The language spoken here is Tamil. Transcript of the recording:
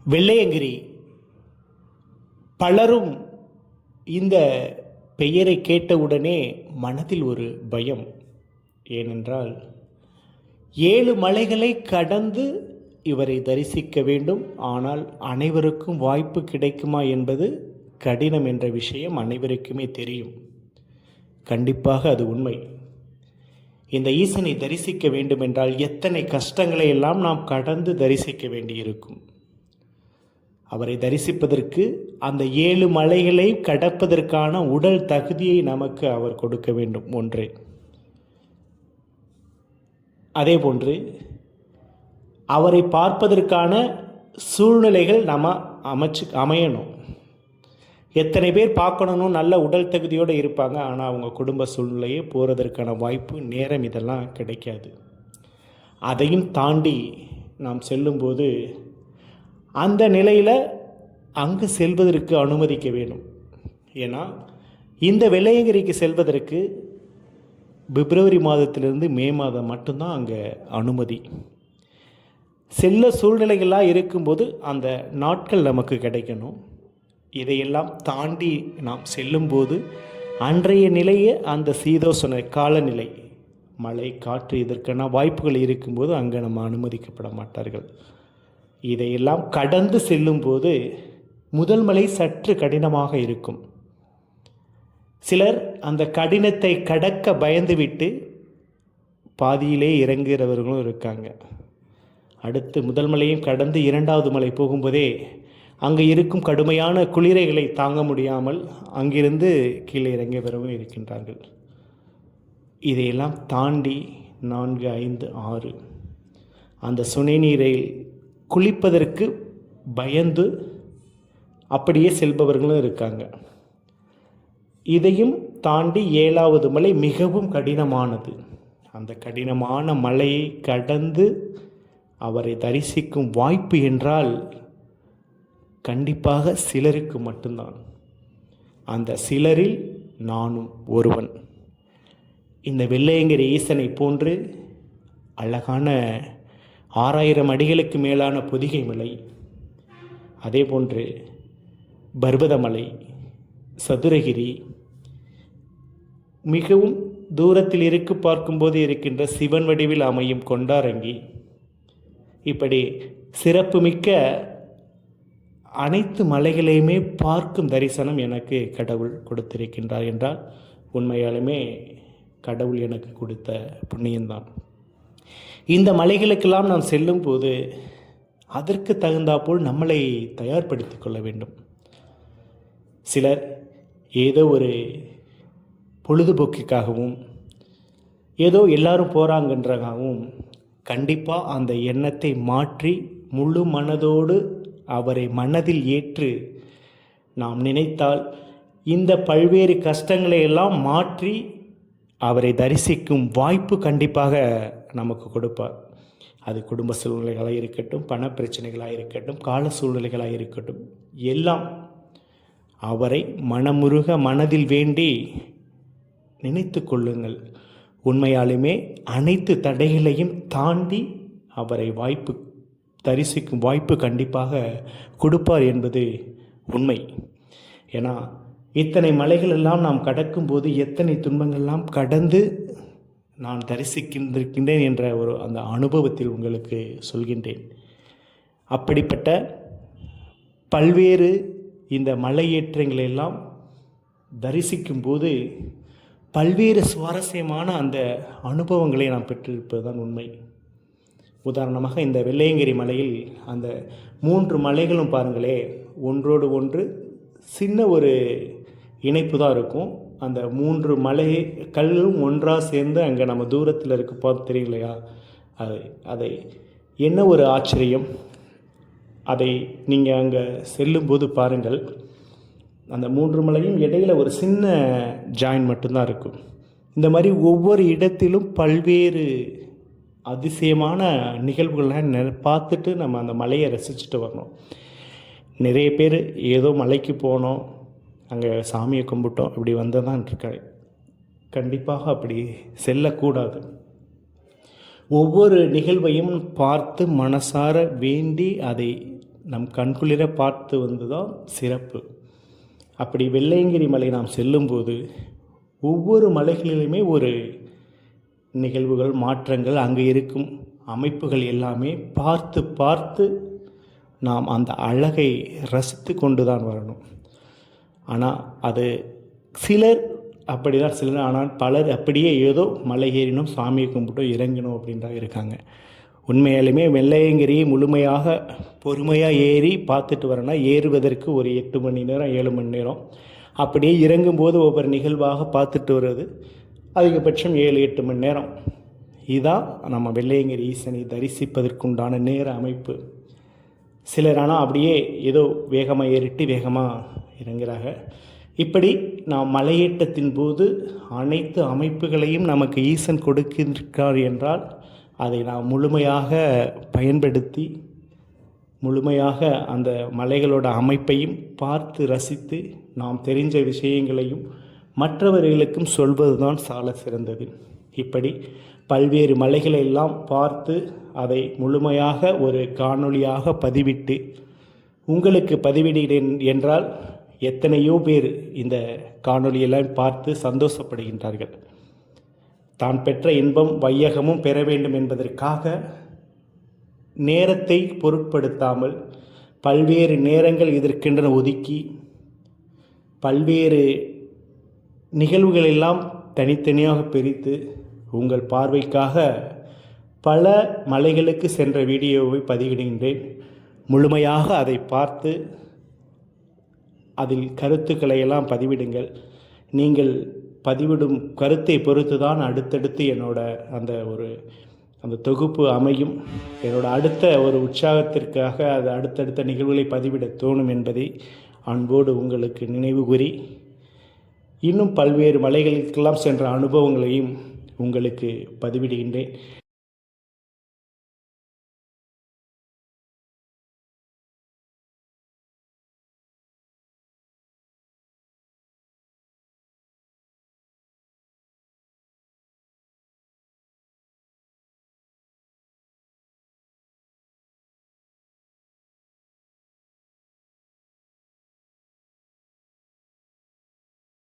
வெள்ளையங்கிரி. பலரும் இந்த பெயரை கேட்டவுடனே மனதில் ஒரு பயம். ஏனென்றால் 7 மலைகளை கடந்து இவரை தரிசிக்க வேண்டும். ஆனால் அனைவருக்கும் வாய்ப்பு கிடைக்குமா என்பது கடினம் என்ற விஷயம் அனைவருக்குமே தெரியும். கண்டிப்பாக அது உண்மை. இந்த ஈசனை தரிசிக்க வேண்டுமென்றால் எத்தனை கஷ்டங்களை எல்லாம் நாம் கடந்து தரிசிக்க வேண்டியிருக்கும். அவரை தரிசிப்பதற்கு அந்த 7 மலைகளை கடப்பதற்கான உடல் தகுதியை நமக்கு அவர் கொடுக்க வேண்டும் ஒன்றே. அதேபோன்று அவரை பார்ப்பதற்கான சூழ்நிலைகள் நம்ம அமையணும். எத்தனை பேர் பார்க்கணும், நல்ல உடல் தகுதியோடு இருப்பாங்க. ஆனால் அவங்க குடும்ப சூழ்நிலையே போகிறதற்கான வாய்ப்பு, நேரம் இதெல்லாம் கிடைக்காது. அதையும் தாண்டி நாம் செல்லும்போது அந்த நிலையில் அங்கு செல்வதற்கு அனுமதிக்க வேண்டும். ஏன்னா இந்த வெள்ளையங்கிரிக்கு செல்வதற்கு பிப்ரவரி மாதத்திலிருந்து மே மாதம் மட்டும்தான் அங்கே அனுமதி. செல்ல சூழ்நிலைகளாக இருக்கும்போது அந்த நாட்கள் நமக்கு கிடைக்கணும். இதையெல்லாம் தாண்டி நாம் செல்லும்போது அன்றைய நிலையே அந்த சீதோஷண காலநிலை, மழை, காற்று இதற்கான வாய்ப்புகள் இருக்கும்போது அங்கே நம்ம அனுமதிக்கப்பட மாட்டார்கள். இதையெல்லாம் கடந்து செல்லும்போது முதல் மலை சற்று கடினமாக இருக்கும். சிலர் அந்த கடினத்தை கடக்க பயந்துவிட்டு பாதியிலே இறங்குகிறவர்களும் இருக்காங்க. அடுத்து முதல் மலையும் கடந்து 2வது மலை போகும்போதே அங்கே இருக்கும் கடுமையான குளிரைகளை தாங்க முடியாமல் அங்கிருந்து கீழே இறங்கியவரும் இருக்கின்றார்கள். இதையெல்லாம் தாண்டி 4, 5, 6 அந்த சுனை நீரை குளிப்பதற்கு பயந்து அப்படியே செல்பவர்களும் இருக்காங்க. இதையும் தாண்டி 7வது மலை மிகவும் கடினமானது. அந்த கடினமான மலையை கடந்து அவரை தரிசிக்கும் வாய்ப்பு என்றால் கண்டிப்பாக சிலருக்கு மட்டும்தான். அந்த சிலரில் நானும் ஒருவன். இந்த வெள்ளையங்கிரி ஈசனை போன்று அழகான 6000 அடிகளுக்கு மேலான பொதிகை மலை, அதே போன்று பர்வதமலை, சதுரகிரி, மிகவும் தூரத்தில் பார்க்கும்போது இருக்கின்ற சிவன் வடிவில் அமையும் கொண்டாரங்கி, இப்படி சிறப்புமிக்க அனைத்து மலைகளையுமே பார்க்கும் தரிசனம் எனக்கு கடவுள் கொடுத்திருக்கின்றார் என்றால் உண்மையாலுமே கடவுள் எனக்கு கொடுத்த புண்ணியம்தான். இந்த மலைகளுக்கெல்லாம் நாம் செல்லும்போது அதற்கு தகுந்தாற்போல் நம்மளை தயார்படுத்திக் கொள்ள வேண்டும். சிலர் ஏதோ ஒரு பொழுதுபோக்குக்காகவும் ஏதோ எல்லாரும் போகிறாங்கன்றதாகவும் கண்டிப்பாக அந்த எண்ணத்தை மாற்றி முழு மனதோடு அவரை மனதில் ஏற்று நாம் நினைத்தால் இந்த பல்வேறு கஷ்டங்களை எல்லாம் மாற்றி அவரை தரிசிக்கும் வாய்ப்பு கண்டிப்பாக நமக்கு கொடுப்பார். அது குடும்ப சூழ்நிலைகளாக இருக்கட்டும், பண பிரச்சனைகளாக இருக்கட்டும், கால சூழ்நிலைகளாக இருக்கட்டும், எல்லாம் அவரை மனமுருக மனதில் வேண்டி நினைத்து கொள்ளுங்கள். உண்மையாலுமே அனைத்து தடைகளையும் தாண்டி அவரை தரிசிக்கும் வாய்ப்பு கண்டிப்பாக கொடுப்பார் என்பது உண்மை. ஏன்னா இத்தனை மலைகள் எல்லாம் நாம் கடக்கும்போது எத்தனை துன்பங்கள்லாம் கடந்து நான் தரிசிக்கின்றேன் என்ற அந்த அனுபவத்தில் உங்களுக்கு சொல்கின்றேன். அப்படிப்பட்ட பல்வேறு இந்த மலையேற்றங்களெல்லாம் தரிசிக்கும்போது பல்வேறு சுவாரஸ்யமான அந்த அனுபவங்களை நாம் பெற்றிருப்பது தான் உண்மை. உதாரணமாக இந்த வெள்ளையங்கிரி மலையில் அந்த 3 மலைகளும் பாருங்களே, ஒன்றோடு ஒன்று சின்ன ஒரு இணைப்பு தான் இருக்கும். அந்த 3 மலை கல்லும் ஒன்றாக சேர்ந்து அங்கே நம்ம தூரத்தில் பார்த்து தெரியலையா? அதை என்ன ஒரு ஆச்சரியம்! அதை நீங்கள் அங்கே செல்லும்போது பாருங்கள். அந்த 3 மலையும் இடையில் ஒரு சின்ன ஜாயின் மட்டும்தான் இருக்கும். இந்த மாதிரி ஒவ்வொரு இடத்திலும் பல்வேறு அதிசயமான நிகழ்வுகள்லாம் பார்த்துட்டு நம்ம அந்த மலையை ரசிச்சுட்டு வரணும். நிறைய பேர் ஏதோ மலைக்கு போனோம், அங்கே சாமியை கும்பிட்டோம், இப்படி வந்ததான் இருக்காரு. கண்டிப்பாக அப்படி செல்லக்கூடாது. ஒவ்வொரு நிகழ்வையும் பார்த்து மனசார வேண்டி அதை நம் கண்குளிர பார்த்து வந்து தான் சிறப்பு. அப்படி வெள்ளையங்கிரி மலை நாம் செல்லும்போது ஒவ்வொரு மலைகளிலுமே ஒரு நிகழ்வுகள், மாற்றங்கள், அங்கே இருக்கும் அமைப்புகள் எல்லாமே பார்த்து பார்த்து நாம் அந்த அழகை ரசித்து கொண்டு தான் வரணும். ஆனால் அது சிலர் அப்படி தான் சிலர், ஆனால் பலர் அப்படியே ஏதோ மலை ஏறினோம், சாமியை கும்பிட்டோம், இறங்கினோம் அப்படின்றாக இருக்காங்க. உண்மையாலுமே வெள்ளையங்கிரியை முழுமையாக பொறுமையாக ஏறி பார்த்துட்டு வரேன்னா ஏறுவதற்கு ஒரு 8 மணி நேரம் 7 மணி நேரம், அப்படியே இறங்கும்போது ஒவ்வொரு நிகழ்வாக பார்த்துட்டு வருவது அதிகபட்சம் 7-8 மணி நேரம். இதுதான் நம்ம வெள்ளையங்கிரி ஈசனை தரிசிப்பதற்குண்டான நேர அமைப்பு. சிலர் ஆனால் அப்படியே ஏதோ வேகமாக ஏறிட்டு வேகமாக இறங்குறாங்க. இப்படி நாம் மலையேற்றத்தின் போது அனைத்து அமைப்புகளையும் நமக்கு ஈசன் கொடுக்கின்றார் என்றால் அதை நாம் முழுமையாக பயன்படுத்தி முழுமையாக அந்த மலைகளோட அமைப்பையும் பார்த்து ரசித்து நாம் தெரிஞ்ச விஷயங்களையும் மற்றவர்களுக்கும் சொல்வது தான் சால சிறந்தது. இப்படி பல்வேறு மலைகளை எல்லாம் பார்த்து அதை முழுமையாக ஒரு காணொளியாக பதிவிட்டு உங்களுக்கு பதிவிடுகிறேன் என்றால் எத்தனையோ பேர் இந்த காணொளியெல்லாம் பார்த்து சந்தோஷப்படுகின்றார்கள். தான் பெற்ற இன்பம் வையகமும் பெற வேண்டும் என்பதற்காக நேரத்தை பொருட்படுத்தாமல் பல்வேறு நேரங்கள் இதற்கென்று ஒதுக்கி பல்வேறு நிகழ்வுகளெல்லாம் தனித்தனியாக பிரித்து உங்கள் பார்வைக்காக பல மலைகளுக்கு சென்ற வீடியோவை பதிவிடுகின்றேன். முழுமையாக அதை பார்த்து அதில் கருத்துக்களை எல்லாம் பதிவிடுங்கள். நீங்கள் பதிவிடும் கருத்தை பொறுத்து தான் அடுத்தடுத்து என்னோட அந்த தொகுப்பு அமையும். என்னோட அடுத்த ஒரு உற்சாகத்திற்காக அது அடுத்தடுத்த நிகழ்வுகளை பதிவிட தோணும் என்பதை அன்போடு உங்களுக்கு நினைவு கூறி இன்னும் பல்வேறு மலைகளுக்கெல்லாம் சென்ற அனுபவங்களையும் உங்களுக்கு பதிவிடுகின்றேன்.